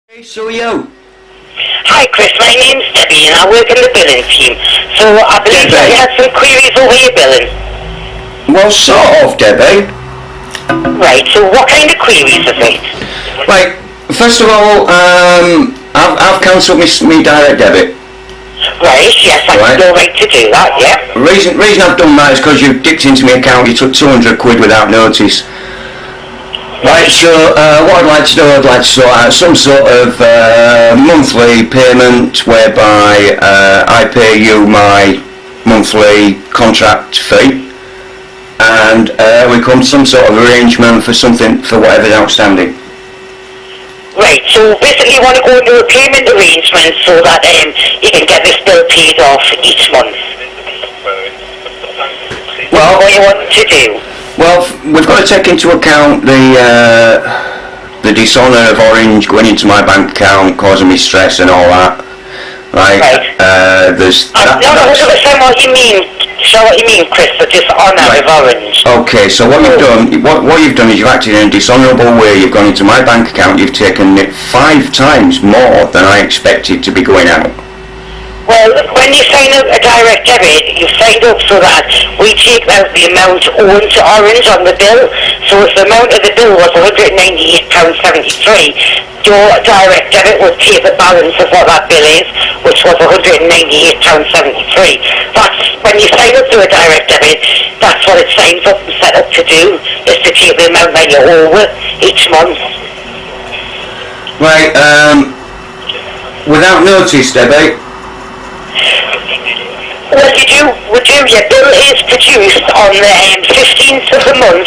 Hey, so you? Hi Chris, my name's Debbie and I work in the billing team. So I believe that you had some queries over your billing. Well, sort of, Debbie. Right, so what kind of queries is it? Right, first of all, I've cancelled me direct debit. Right, yes, I have no right to do that, yeah. Reason I've done that is because you dipped into my account, you took 200 quid without notice. Right, so what I'd like to do, I'd like to sort out some sort of monthly payment whereby I pay you my monthly contract fee and we come to some sort of arrangement for something, for whatever's outstanding. Right, so basically you want to go into a payment arrangement so that you can get this bill paid off each month. Well, what you want to do? Well, we've got to take into account the dishonour of Orange going into my bank account, causing me stress and all that. Right. There's. I don't understand what you mean. So what you mean, Chris? The dishonour of Orange. Okay, so what you've done, what you've done is you've acted in a dishonourable way. You've gone into my bank account. You've taken it 5 times more than I expected to be going out. Well, when you sign up a direct debit, you signed up so that we take out the amount owed to Orange on the bill. So if the amount of the bill was £198.73, your direct debit will pay the balance of what that bill is, which was £198.73. That's when you sign up to a direct debit, that's what it signs up and set up to do, is to take the amount that you owe each month. Right, without notice, Debbie. Well, your bill is produced on the 15th of the month,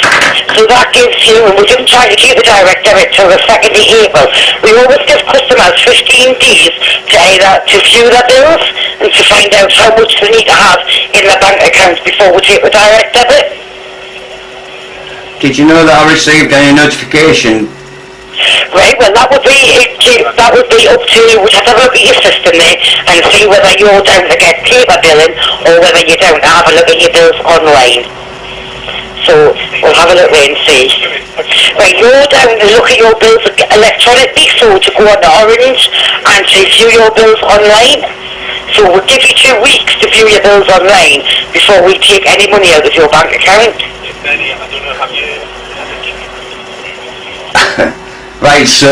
so that gives you, and we didn't try to keep the direct debit till the 2nd of April. We always give customers 15 days to view their bills and to find out how much they need to have in their bank accounts before we take the direct debit. Did you know that I received any notification? Right, well that would be up to you. We'd have to look at your system there and see whether you're down to get paper billing or whether you're down to have a look at your bills online. So we'll have a look there and see. Right, you're down to look at your bills electronically, so to go on to Orange and to view your bills online. So we'll give you 2 weeks to view your bills online before we take any money out of your bank account. Right, so,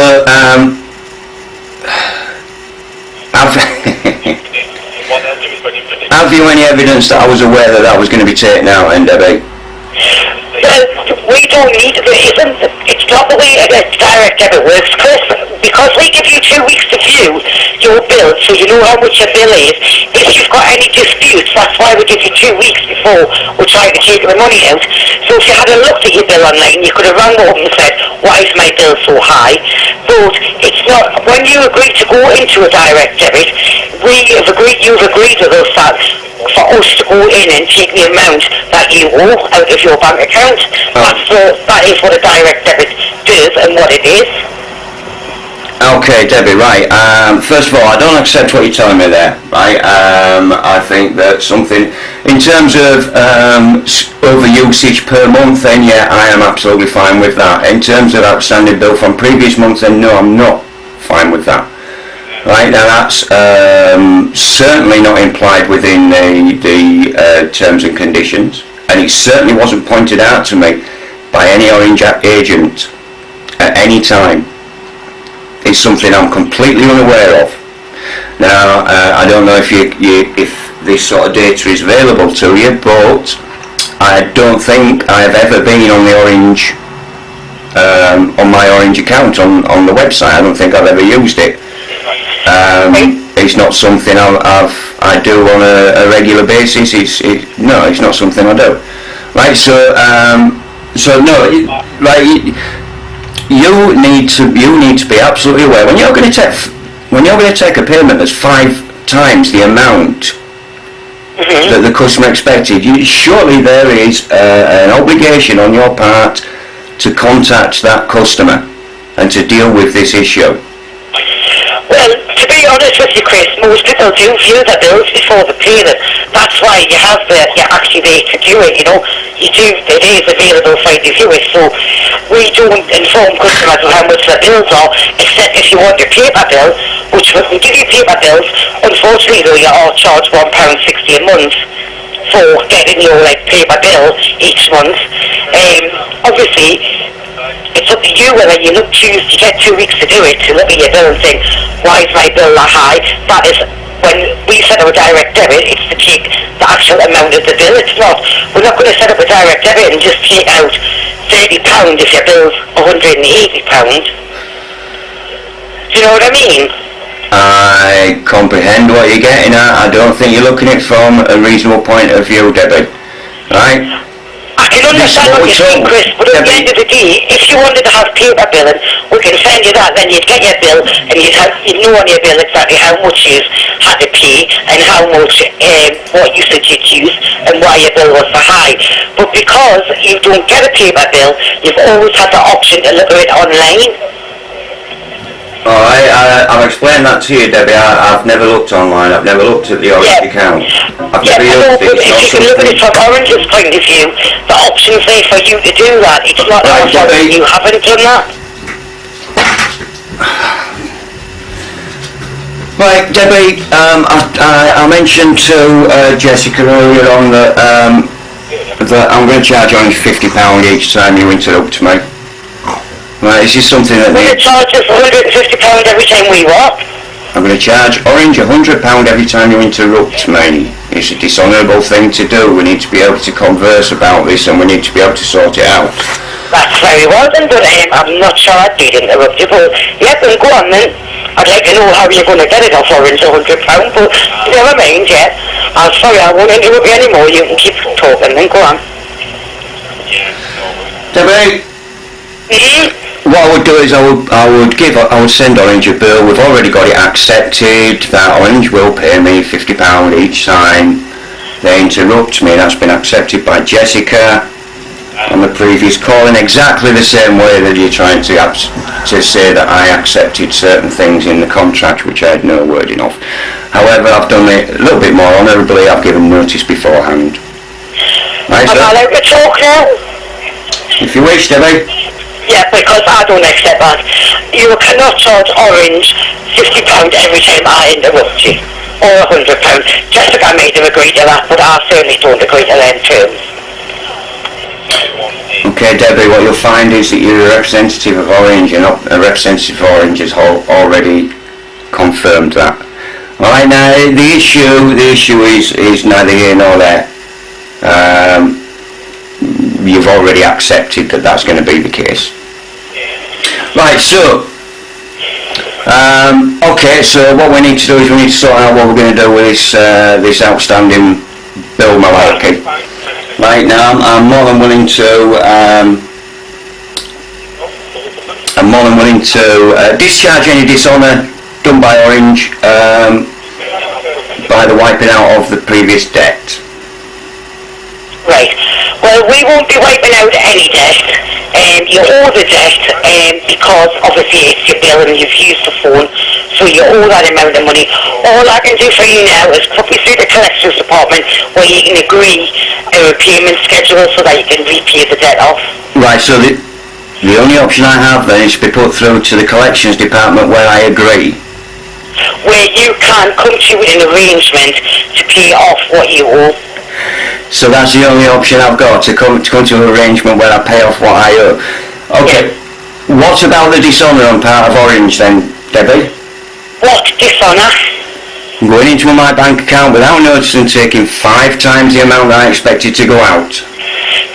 have you any evidence that I was aware that was going to be taken out, Debbie? Well, we don't need it. It's not the way a direct debit works, Chris. Because we give you 2 weeks to view your bill, so you know how much your bill is. If you've got any disputes, that's why we give you 2 weeks before we try to take the money out. So if you had a look at your bill online, you could have rang up and said, why is my bill so high? But it's not, when you agree to go into a direct debit, you've agreed with us that for us to go in and take the amount that you owe out of your bank account. That is what a direct debit does and what it is. Okay, Debbie, right. First of all, I don't accept what you're telling me there, right? I think that something, in terms of over usage per month, then yeah, I am absolutely fine with that. In terms of outstanding bill from previous months, then no, I'm not fine with that. Right, now that's certainly not implied within the terms and conditions, and it certainly wasn't pointed out to me by any Orange agent at any time. It's something I'm completely unaware of. Now, I don't know if if this sort of data is available to you, but I don't think I've ever been on the Orange, on my Orange account on the website. I don't think I've ever used it. It's not something I do on a regular basis. No, it's not something I do. Right, so no, right. You need to be absolutely aware when you're going to take a payment that's 5 times the amount that the customer expected. Surely there is an obligation on your part to contact that customer and to deal with this issue. Well, Well, to be honest with you, Chris, most people do view their bills before they pay them. That's why you're actually there to do it, you know. It is available for you to view it, so we don't inform customers of how much their bills are, except if you want your paper bill, which we can give you paper bills. Unfortunately, though, you are charged £1.60 a month for getting your paper bill each month. Obviously, it's up to you whether you choose to get 2 weeks to do it, to look at your bill and think, why is my bill that high? That is, when we set up a direct debit, it's to take the actual amount of the bill. It's not, we're not going to set up a direct debit and just take out £30 if your bill's £180. Do you know what I mean? I comprehend what you're getting at. I don't think you're looking at it from a reasonable point of view, Debbie. Right? I can understand what you're saying, Chris, but at the end of the day, if you wanted to have paper billing, we can send you that, then you'd get your bill, and you'd know on your bill exactly how much you had to pay, and how much, what usage you'd use, and why your bill was so high. But because you don't get a paper bill, you've always had the option to look at it online. Alright, I'll explain that to you, Debbie. I've never looked online. I've never looked at the Orange account. I've never used it. But if you can look at it from Orange's point of view, the option's there for you to do that. It's not our fault that you haven't done that. Right, Debbie, I mentioned to Jessica earlier on that I'm going to charge Orange £50 each time you interrupt me. Right, is this something that we're going to charge us £150 every time we what? I'm going to charge Orange £100 every time you interrupt me. It's a dishonourable thing to do. We need to be able to converse about this, and we need to be able to sort it out. That's very well done, but I'm not sure I'd be interrupted. But yeah, then go on then. I'd like to know how you're going to get it off Orange £100, but never mind, yeah. I'm sorry, I won't interrupt you anymore. You can keep talking, then go on. Debbie? What I would do is I would send Orange a bill. We've already got it accepted that Orange will pay me £50 each time they interrupt me. That's been accepted by Jessica on the previous call in exactly the same way that you're trying to say that I accepted certain things in the contract which I had no wording of. However, I've done it a little bit more honourably. I've given notice beforehand. Right, am I allowed to talk now? If you wish, Debbie. Yeah, because I don't accept that. You cannot charge Orange £50 every time I interrupt you, or £100. Jessica made them agree to that, but I certainly don't agree to them terms. Okay, Debbie, what you'll find is that you're a representative of Orange, and a representative of Orange has already confirmed that. Alright, now the issue is neither here nor there. You've already accepted that that's going to be the case. Right, so okay, so what we need to do is we need to sort out what we're going to do with this outstanding bill malarkey. Right, now I'm more than willing to discharge any dishonour done by Orange by the wiping out of the previous debt. Right. Well, we won't be wiping out any debt. You owe the debt because obviously it's your bill and you've used the phone, so you owe that amount of money. All I can do for you now is put you through the collections department where you can agree a repayment schedule so that you can repay the debt off. Right, so the only option I have then is to be put through to the collections department where I agree. Where you can come to an arrangement to pay off what you owe. So that's the only option I've got, to come to an arrangement where I pay off what I owe. Okay, yeah. What about the dishonour on part of Orange then, Debbie? What dishonour? Going into my bank account without notice and taking 5 times the amount that I expected to go out.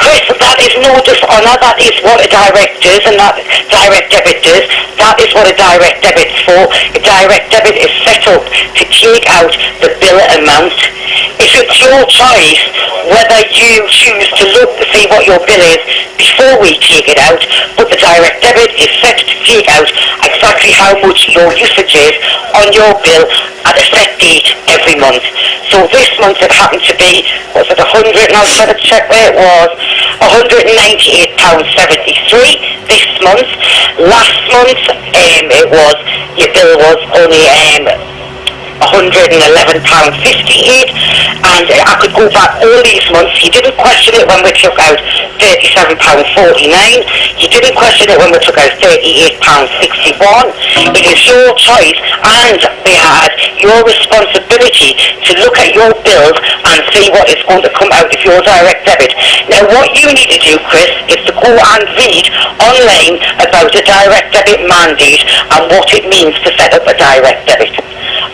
Chris, that is no dishonour. That is what a direct does, and that direct debit does. That is what a direct debit's for. A direct debit is set up to take out the bill amount. If it's your choice whether you choose to look to see what your bill is before we take it out, but the direct debit is set to take out exactly how much your usage is on your bill at a set date every month. So this month it happened to be, was it 100, and I was trying to check where it was, £198.73. this month. Last month, it was, your bill was only £111.58, and I could go back all these months. You didn't question it when we took out £37.49. You didn't question it when we took out £38.61. It is your choice, and we had your responsibility to look at your bills and see what is going to come out of your direct debit. Now, what you need to do, Chris, is to go and read online about a direct debit mandate and what it means to set up a direct debit.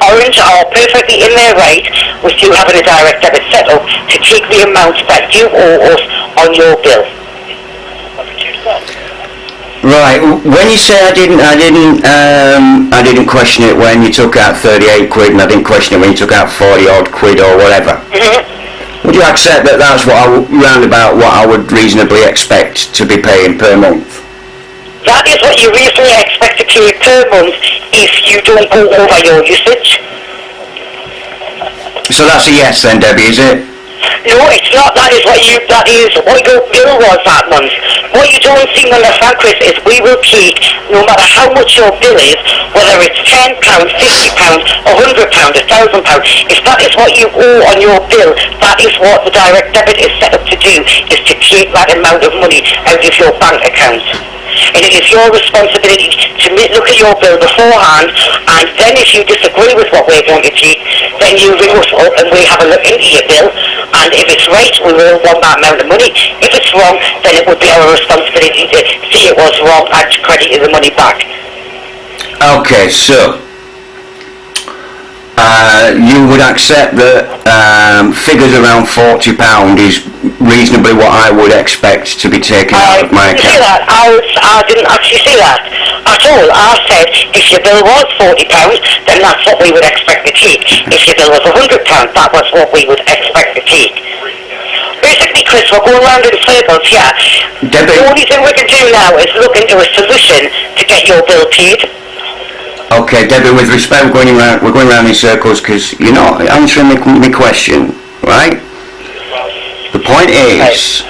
Orange are perfectly in their right with you having a direct debit set up to take the amount that you owe us on your bill. Right. When you say I didn't question it when you took out 38 quid, and I didn't question it when you took out 40 odd quid or whatever. Mm-hmm. Would you accept that that's round about what I would reasonably expect to be paying per month? That is what you reasonably expect to pay per month if you don't go over your usage. So that's a yes then, Debbie, is it? No, it's not. That is what your bill was that month. What you don't seem to understand, Chris, is we will take, no matter how much your bill is, whether it's £10, £50, £100, £1,000, if that is what you owe on your bill, that is what the direct debit is set up to do, is to take that amount of money out of your bank account. And it is your responsibility to look at your bill beforehand, and then if you disagree with what we're going to take, then you ring us up and we have a look into your bill, and if it's right, we will want that amount of money. If it's wrong, then it would be our responsibility to see it was wrong and to credit you the money back. Okay, so you would accept that figures around £40 is reasonably what I would expect to be taken out of my account. You see that? I didn't actually see that at all. I said if your bill was £40, then that's what we would expect to take. If your bill was £100, that was what we would expect to take. Basically, Chris, we're going round in circles here. Debbie, the only thing we can do now is look into a solution to get your bill paid. Okay, Debbie, with respect, we're going round in circles because you're not answering my question, right? The point is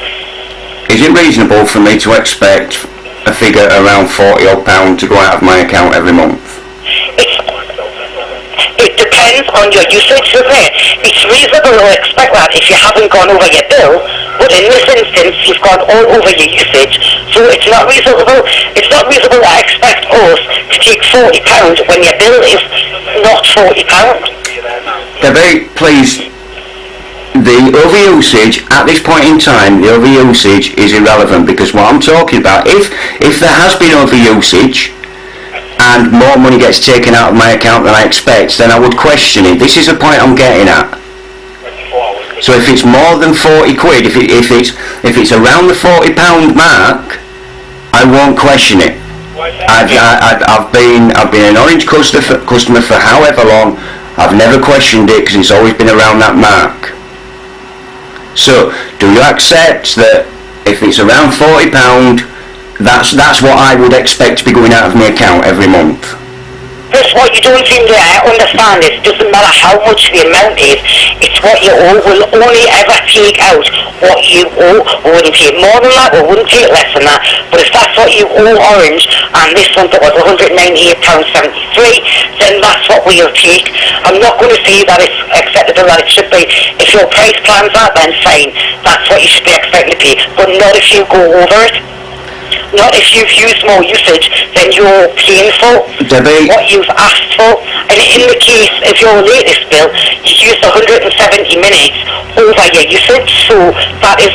it reasonable for me to expect a figure around £40 odd to go out of my account every month? It depends on your usage, doesn't it? It's reasonable to expect that if you haven't gone over your bill, but in this instance you've gone all over your usage, so it's not reasonable. It's not reasonable to expect us to take £40 when your bill is not £40. Debbie, please, the overusage at this point in time, the overusage is irrelevant, because what I'm talking about, if there has been overusage and more money gets taken out of my account than I expect, then I would question it. This is the point I'm getting at. So if it's more than 40 quid, if it's around the £40 mark, I won't question it. I've been an Orange customer for however long. I've never questioned it because it's always been around that mark. So do you accept that if it's around £40, that's what I would expect to be going out of my account every month? That's what you don't seem to understand. It doesn't matter how much the amount is, it's what you owe. Will only ever take out what you owe. We wouldn't take more than that, we wouldn't take less than that. But if that's what you owe Orange, and this month it was £198.73, then that's what we'll take. I'm not going to say that it's acceptable, that it should be. If your price plans that, then fine. That's what you should be expecting to pay. But not if you go over it. Not if you've used more usage than you're paying for, Debbie, what you've asked for. And in the case of your latest bill, you used 170 minutes over your usage, so that is,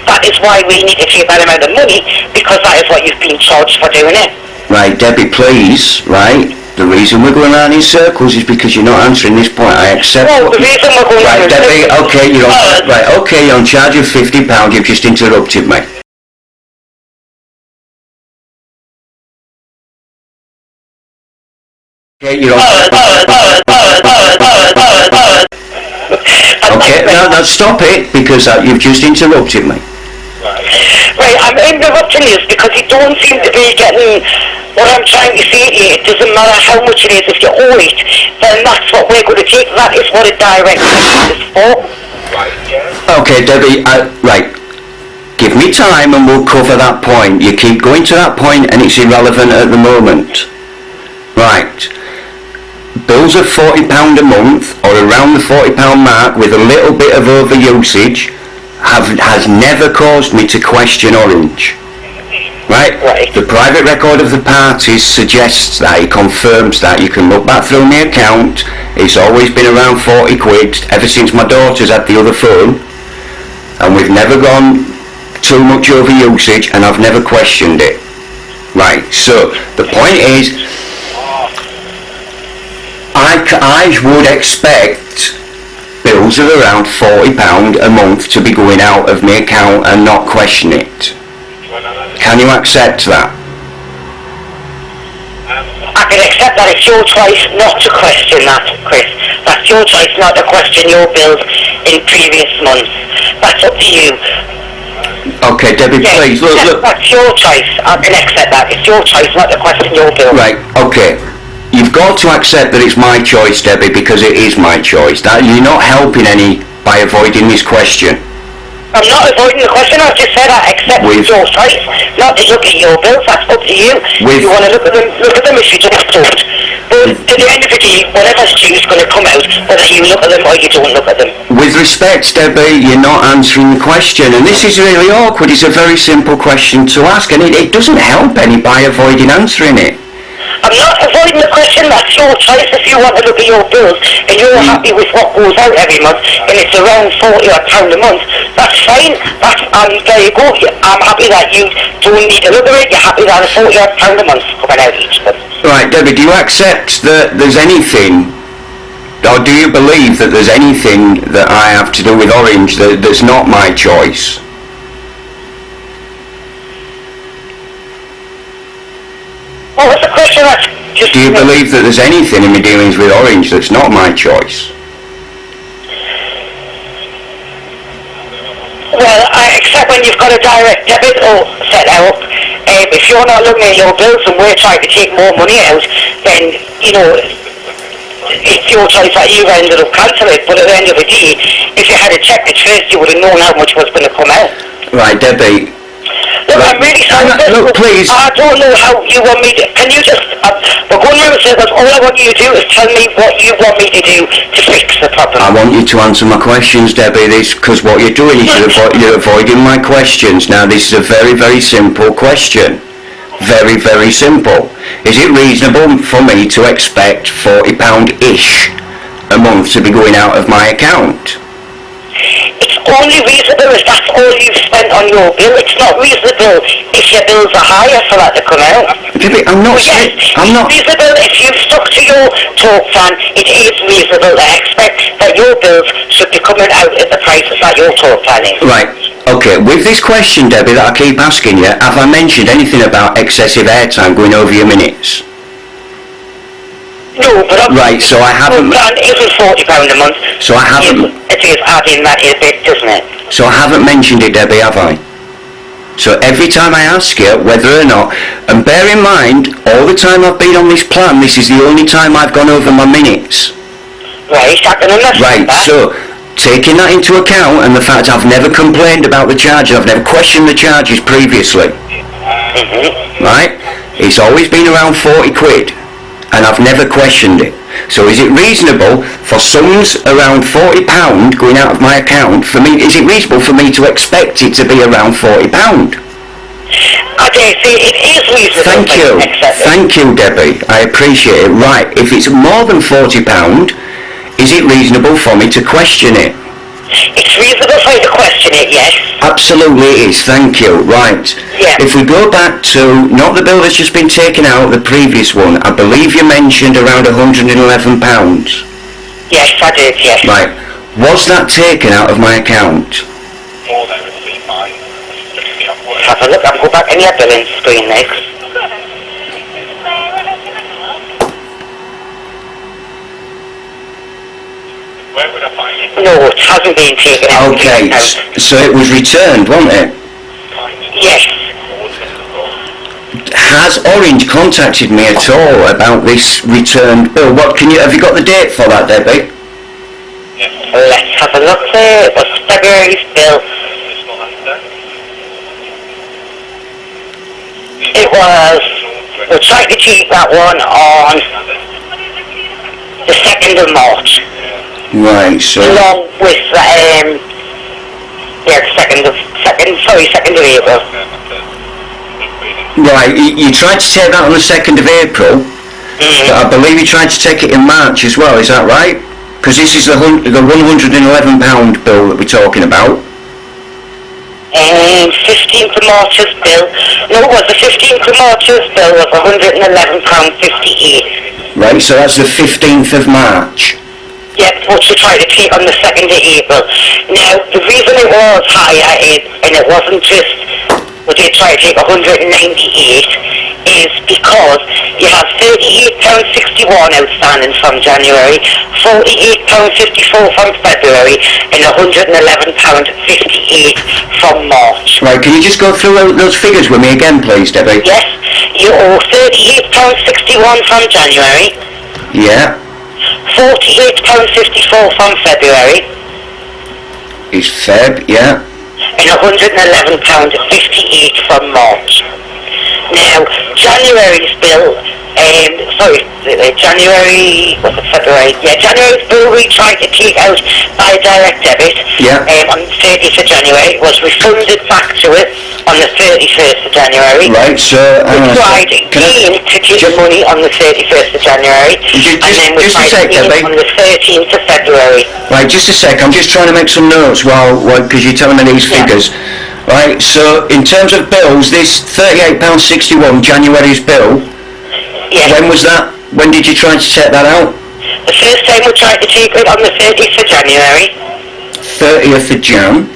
that is why we need to take that amount of money, because that is what you've been charged for doing it. Right, Debbie, please, right? The reason we're going around in circles is because you're not answering this point. I accept. No, the reason we're going right, around Debbie, in circles. Okay, you're on charge of £50. You've just interrupted me. Okay, you're on. Okay, now stop it, because you've just interrupted me. Right, I'm interrupting you because you don't seem to be getting what I'm trying to say to you. It doesn't matter how much it is. If you owe it, then that's what we're going to take. That is what a direct debit is for. Okay, Debbie, right. Give me time and we'll cover that point. You keep going to that point and it's irrelevant at the moment. Right. Bills of £40 a month, or around the £40 mark with a little bit of overusage, has never caused me to question Orange. Right? The private record of the parties suggests that, it confirms that. You can look back through my account, it's always been around 40 quid ever since my daughter's had the other phone, and we've never gone too much over usage, and I've never questioned it. Right, so the point is, I would expect bills of around £40 a month to be going out of my account and not question it. Can you accept that? I can accept that. It's your choice not to question that, Chris. That's your choice not to question your bills in previous months. That's up to you. Okay, Debbie, please, look. That's your choice. I can accept that. It's your choice not to question your bills. Right, okay. You've got to accept that it's my choice, Debbie, because it is my choice. That you're not helping any by avoiding this question. I'm not avoiding the question. I've just said I accept it's your choice not to look at your bills. That's up to you. If you want to look at them, look at them. If you don't. But at the end of the day, whatever's due is going to come out, whether you look at them or you don't look at them. With respect, Debbie, you're not answering the question, and this is really awkward. It's a very simple question to ask, and it doesn't help any by avoiding answering it. I'm not avoiding the question. That's your choice. If you want to look at your bills and you're happy with what goes out every month and it's around £40 a month, that's fine. There you go. I'm happy that you don't need to look at it. You're happy that it's £40 a month coming out each month. Right, Debbie, do you accept that there's anything, or do you believe that there's anything that I have to do with Orange that's not my choice? Well, what's the question? Do you believe that there's anything in my dealings with Orange that's not my choice? Well, I accept when you've got a direct debit or set out. If you're not looking at your bills and we're trying to take more money out, then, you know, it's your choice that you ended up cancelling it. But at the end of the day, if you had a check at first, you would have known how much was going to come out. Right, Debbie. Look, I'm really sorry. Look, please. I don't know how you want me to... Can you just... we're going around in circles. All I want you to do is tell me what you want me to do to fix the problem. I want you to answer my questions, Debbie, because what you're doing is you're avoiding my questions. Now, this is a very, very simple question. Very, very simple. Is it reasonable for me to expect £40-ish a month to be going out of my account? It's only reasonable if that's all you've spent on your bill. It's not reasonable if your bills are higher for that to come out. Debbie, I'm not saying... I'm not... It's reasonable if you've stuck to your talk plan. It is reasonable to expect that your bills should be coming out at the prices that your talk plan is. Right. Okay, with this question, Debbie, that I keep asking you, have I mentioned anything about excessive airtime going over your minutes? No, but right, so I haven't... Plan isn't £40 a month. So I haven't... It is adding that a bit, doesn't it? So I haven't mentioned it, Debbie, have I? So every time I ask you whether or not... And bear in mind, all the time I've been on this plan, this is the only time I've gone over my minutes. Right, I can understand right, that. So... Taking that into account and the fact I've never complained about the charges, I've never questioned the charges previously, right? It's always been around 40 quid and I've never questioned it. So is it reasonable for sums around £40 going out of my account, for me, is it reasonable for me to expect it to be around £40? I dare say it is reasonable. Thank you, Debbie, I appreciate it. Right, if it's more than £40, is it reasonable for me to question it? It's reasonable for you to question it, yes. Absolutely it is, thank you. Right. Yeah. If we go back to, not the bill that's just been taken out, the previous one, I believe you mentioned around £111. Yes, I did, yes. Right. Was that taken out of my account? Have a look, I'll go back in your billing screen next. Where would I find it? No, it hasn't been taken out. Okay, so it was returned, wasn't it? Yes. Has Orange contacted me at all about this returned bill? Have you got the date for that, Debbie? Let's have a look there. It was February's bill. It was, we tried to keep that one on the 2nd of March. Right, so... Along with, the 2nd of April. Right, you tried to take that on the 2nd of April, but I believe you tried to take it in March as well, is that right? Because this is the £111 bill that we're talking about. 15th of March's bill. No, it was the 15th of March's bill was £111.58. Right, so that's the 15th of March. Yep, which we tried to take on the 2nd of April. Now, the reason it was higher is, and it wasn't just, we did try to take 198, is because you have £38.61 outstanding from January, £48.54 from February, and £111.58 from March. Right, can you just go through those figures with me again, please, Debbie? Yes, you owe £38.61 from January. Yeah. £48.54 from February. Is Feb, yeah. And £111.58 from March. Now, January's bill, January's bill we tried to take out by direct debit on the 30th of January, was refunded back to us on the 31st of January. Right, so... we tried again to take the money on the 31st of January, and then we tried again on the 13th of February. Right, just a sec, I'm just trying to make some notes because you're telling me these figures. Right, so in terms of bills, this £38.61 January's bill, when was that? When did you try to take that out? The first time we tried to take it on the 30th of January. 30th of Jan.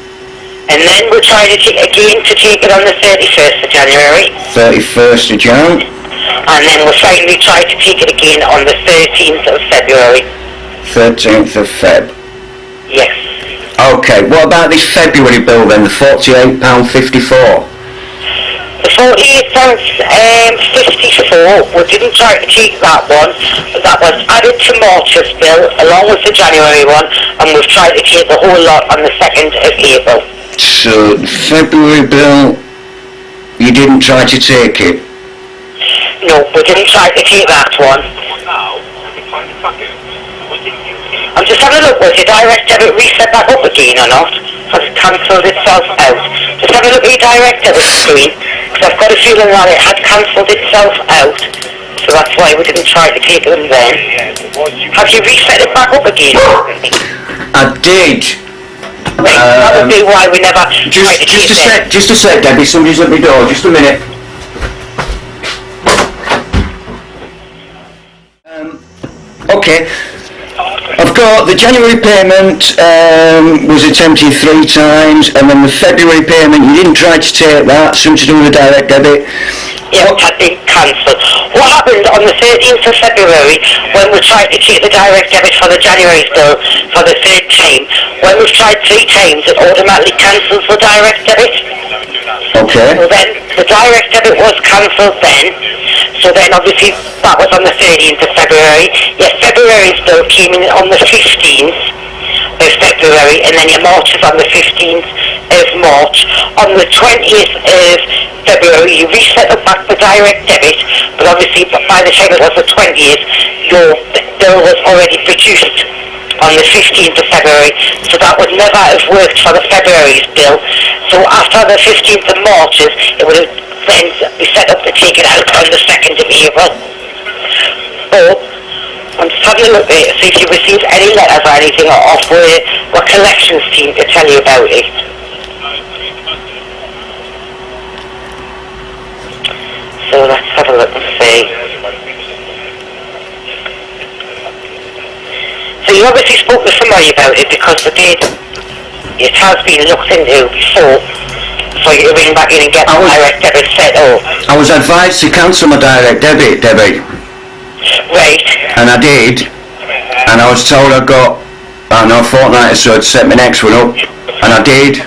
And then we tried to take it on the 31st of January. 31st of Jan. And then we finally tried to take it again on the 13th of February. 13th of Feb. Yes. Okay, what about this February bill then, the £48.54? The £48.54, we didn't try to take that one. That was added to March's bill along with the January one, and we've tried to take the whole lot on the 2nd of April. So, the February bill, you didn't try to take it? No, we didn't try to take that one. I'm just having a look, was your direct debit reset back up again or not? Has it cancelled itself out? Just have a look at your direct debit screen, because I've got a feeling that it had cancelled itself out, so that's why we didn't try to take them then. Have you reset it back up again? I did. Right, that would be why we never tried to take it. Just a sec, Debbie, somebody's at my door, just a minute. Okay. I've got the January payment was attempted 3 times, and then the February payment, you didn't try to take that, something to do with the direct debit. Yeah, it had been cancelled. What happened on the 13th of February when we tried to take the direct debit for the January's bill for the 3rd time? When we've tried 3 times, it automatically cancels the direct debit. Okay. So then the direct debit was cancelled then. So then obviously that was on the 13th of February. Your February's bill came in on the 15th of February, and then your March is on the 15th of March. On the 20th of February you reset back the direct debit, but obviously by the time it was the 20th, your bill was already produced on the 15th of February, so that would never have worked for the February's bill. So after the 15th of March's, it would have then be set up to take it out on the 2nd of April. But I'm just having a look at it, see if you received any letters or anything off the collections team to tell you about it. So let's have a look and see. So you obviously spoke to somebody about it, because it has been looked into before, for you to ring back in and get the direct debit set up. I was advised to cancel my direct debit, Debbie. Right. And I did, and I was told I got, I don't know, a fortnight or so to set my next one up, and I did.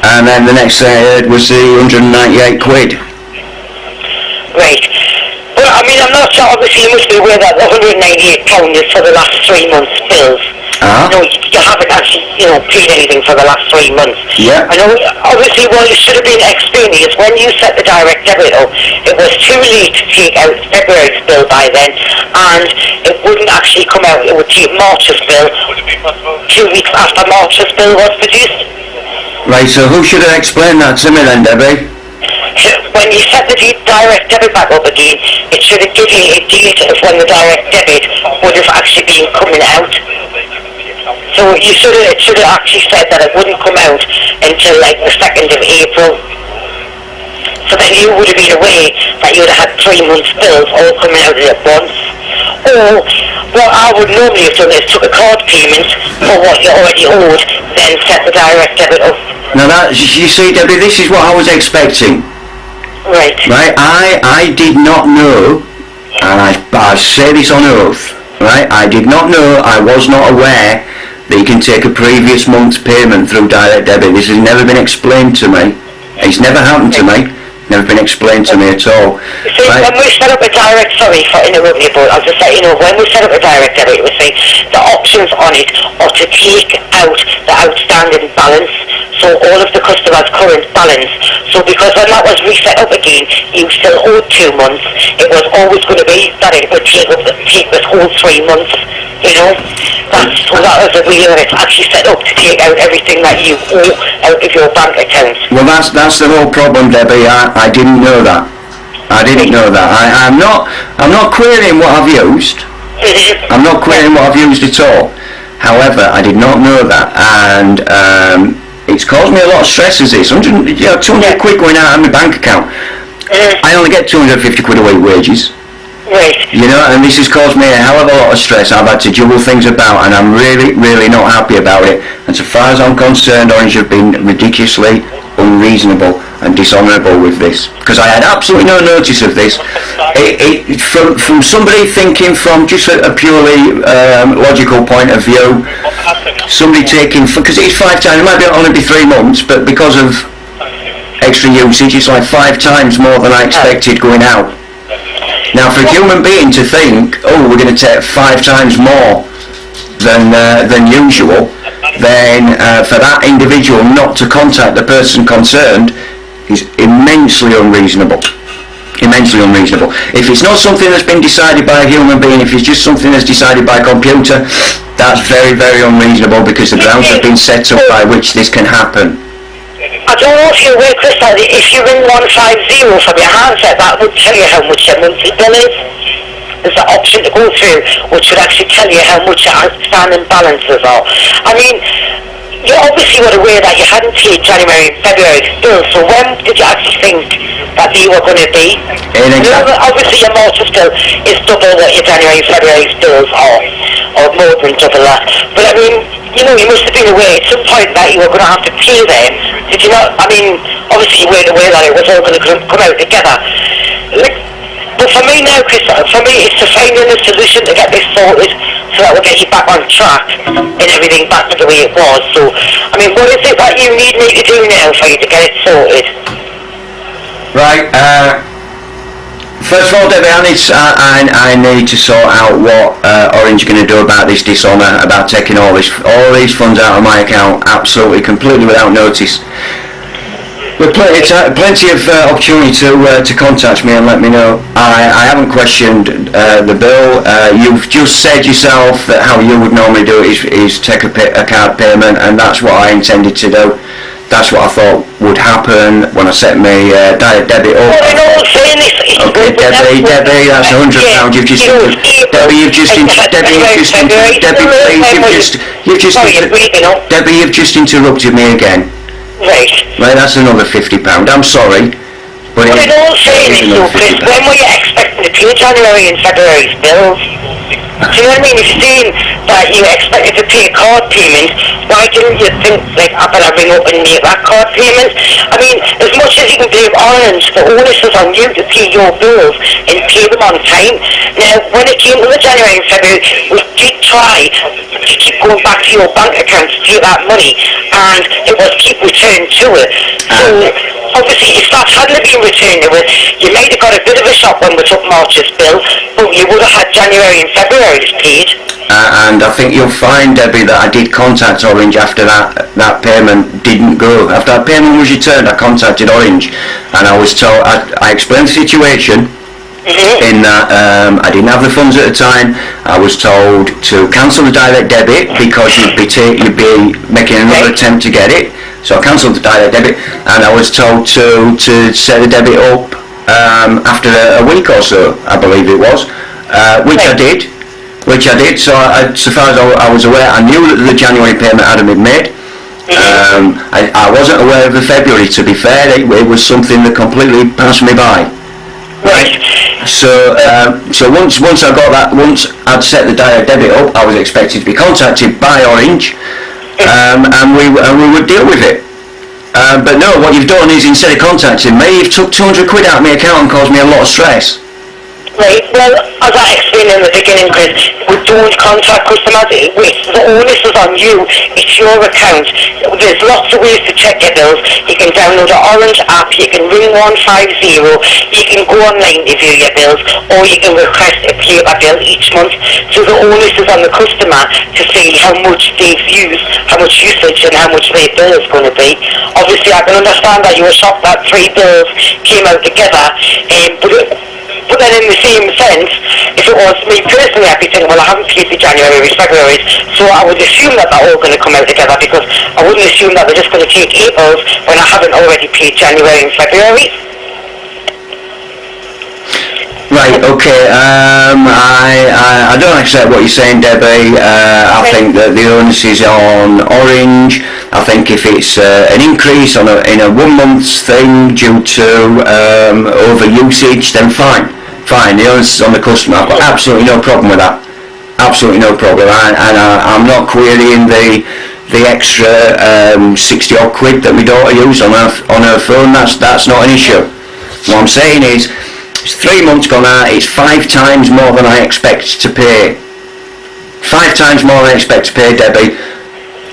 And then the next thing I heard was the 198 quid. Right. Well, I mean, I'm not sure, obviously you must be aware that the £198 is for the last 3 months' bills. You haven't actually, paid anything for the last 3 months. Yeah. I know, obviously, what you should have been explaining is when you set the direct debit up, it was too late to take out February's bill by then, and it wouldn't actually come out. It would take March's bill 2 weeks after March's bill was produced. Right, so who should have explained that to me then, Debbie? When you set the direct debit back up again, it should have given you a date of when the direct debit would have actually been coming out. So it should have actually said that it wouldn't come out until like the 2nd of April. So then you would have been aware that you would have had 3 months' bills all coming out at once. Or what I would normally have done is took a card payment for what you already owed, then set the direct debit up. Now that, you see, Debbie, this is what I was expecting. Right. Right, I did not know, and I say this on oath, right, I did not know, I was not aware that you can take a previous month's payment through direct debit. This has never been explained to me. It's never happened to me. Never been explained to me at all. See, right. When we set up a direct, sorry for interrupting you, but I'll just let you know, when we set up a direct debit, it was saying the options on it are to take out the outstanding balance, so all of the customer's current balance. So because when that was reset up again, you still owed 2 months, it was always going to be that it would take this whole 3 months, So that was the way that it's actually set up to take out everything that you owe out of your bank account. Well, that's the whole problem, Debbie. I didn't know that. I didn't know that. I'm not querying what I've used. I'm not querying what I've used at all. However, I did not know that, and it's caused me a lot of stress as this. 200 quid going out of my bank account. I only get 250 quid a week wages. Right. And this has caused me a hell of a lot of stress. I've had to juggle things about, and I'm really, really not happy about it. And so far as I'm concerned, Orange have been ridiculously unreasonable and dishonourable with this, because I had absolutely no notice of this. From somebody thinking from just a purely logical point of view, somebody taking, because it's 5 times, it might only be 3 months, but because of extra usage, it's like 5 times more than I expected going out. Now, for a human being to think, we're going to take 5 times more than usual, then for that individual not to contact the person concerned is immensely unreasonable. Immensely unreasonable. If it's not something that's been decided by a human being, if it's just something that's decided by a computer, that's very, very unreasonable, because the grounds have been set up by which this can happen. I don't know if you're aware, Chris, that if you ring 150 from your handset, that would tell you how much your monthly bill is. There's an option to go through which would actually tell you how much your outstanding balances are. I mean, you obviously were aware that you hadn't paid January and February's bills, so when did you actually think that they were going to be? Obviously your March's bill is double what your January and February's bills are, or more than double that. But I mean, you must have been aware at some point that you were going to have to pay them. Did you not? I mean, obviously you weren't aware that it was all going to come out together. But for me now, Chris, it's to finding a solution to get this sorted, so that we'll get you back on track and everything back to the way it was. So, I mean, what is it that you need me to do now for you to get it sorted? Right, first of all, Debbie, I need to sort out what Orange are going to do about this dishonour, about taking all these funds out of my account, absolutely, completely without notice. With plenty of opportunity to contact me and let me know. I haven't questioned the bill. You've just said yourself that how you would normally do it is take a card payment, and that's what I intended to do. That's what I thought would happen when I set my direct debit up. Well, in all fairness, okay, Debbie, that's £100. You've just interrupted me again. Right. Right, that's another £50. I'm sorry, but in all fairness, though, Chris, when were you expecting to pay January and February's bills? Do you know what I mean? If you're saying that you expected to pay a card payment, why didn't you think, I better ring up and make that card payment? I mean, as much as you can blame Orange, the onus is on you to pay your bills and pay them on time. Now, when it came to the January and February, we did try to keep going back to your bank account to pay that money, and it was keep returned to it. So, obviously, if that hadn't been returned to it, you might have got a bit of a shock when we took March's bill, but you would have had January and February's paid. and I think you'll find, Debbie, that I did contact Orange after that payment didn't go. After that payment was returned, I contacted Orange, and I was told, I explained the situation, in that I didn't have the funds at the time. I was told to cancel the direct debit because you'd be making another attempt to get it. So I cancelled the direct debit, and I was told to set the debit up after a week or so, I believe it was, which I did. So so far as I was aware, I knew that the January payment hadn't been made. I wasn't aware of the February, to be fair. It was something that completely passed me by. Right. So once I got that, once I'd set the direct debit up, I was expected to be contacted by Orange, and we would deal with it. But no, what you've done is, instead of contacting me, you've took 200 quid out of my account and caused me a lot of stress. Right, well, as I explained in the beginning, Chris, we don't contact customers. The onus is on you. It's your account. There's lots of ways to check your bills. You can download the Orange app, you can ring 150, you can go online to view your bills, or you can request a paper bill each month. So the onus is on the customer to see how much they've used, how much usage, and how much their bill is going to be. Obviously, I can understand that you were shocked that 3 bills came out together, but then in the same sense, if it was me personally, I'd be thinking, well, I haven't paid the January, February, so I would assume that they're all going to come out together, because I wouldn't assume that they're just going to take April's when I haven't already paid January and February. Right, okay, I don't accept what you're saying, Debbie. I think that the onus is on Orange. I think if it's an increase in a 1 month thing due to over usage, then fine, the onus is on the customer. I've got absolutely no problem with that, absolutely no problem, and I'm not querying the extra 60 odd quid that my daughter used on her phone. That's not an issue. What I'm saying is, it's 3 months gone out, it's 5 times more than I expect to pay. 5 times more than I expect to pay, Debbie.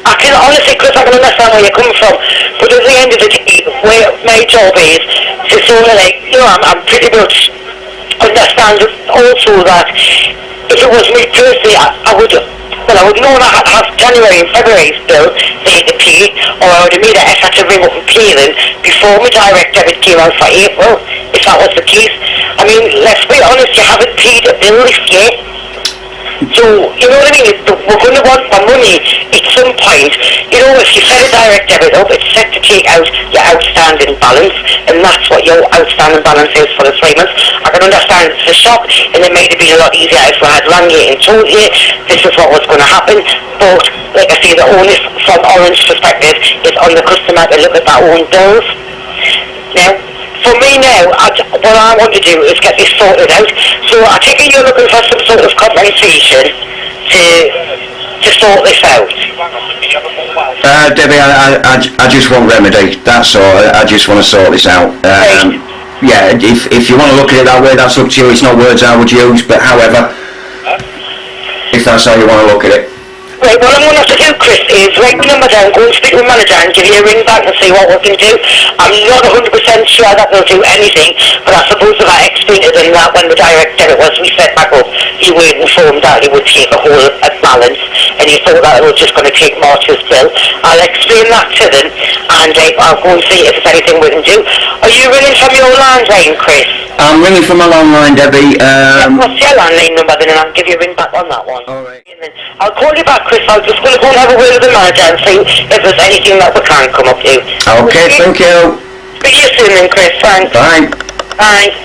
I can honestly, Chris, I can understand where you're coming from, but at the end of the day, where my job is to sort of I'm pretty much understand also that if it was me personally, I would know that I have January and February's bill there to pay, or I would have made an effort to ring up and pay them before my direct debit came out for April, if that was the case. I mean, let's be honest, you haven't paid a bill this year. So, you know what I mean? We're going to want our money at some point. You know, if you set a direct debit up, it's set to take out your outstanding balance, and that's what your outstanding balance is for the 3 months. I can understand it's a shock, and it might have been a lot easier if I had rang you and told you this is what was going to happen. But, like I say, the onus from Orange perspective is on the customer to look at their own bills. Now, for me now, what I want to do is get this sorted out. So I take it you're looking for some sort of compensation to sort this out. Debbie, I just want remedy, that's all. I just want to sort this out. Yeah, if you want to look at it that way, that's up to you. It's not words I would use, but however, if that's how you want to look at it. Right, what I'm going to have to do, Chris, is write the number down, go and speak to the manager and give you a ring back and see what we can do. I'm not 100% sure that they'll do anything, but I suppose if I explained to them that when the direct debit was reset back up, you were informed that it would take a whole balance, and you thought that it was just going to take March's bill. I'll explain that to them, and I'll go and see if there's anything we can do. Are you ringing from your landline, Chris? I'm ringing from my landline, Debbie. What's your landline number then, and I'll give you a ring back on that one. All right. I'll call you back, Chris. I'm just going to go and have a word with the manager and see if there's anything that we can come up to. Okay, thank you. Speak to you soon then, Chris. Thanks. Bye. Bye.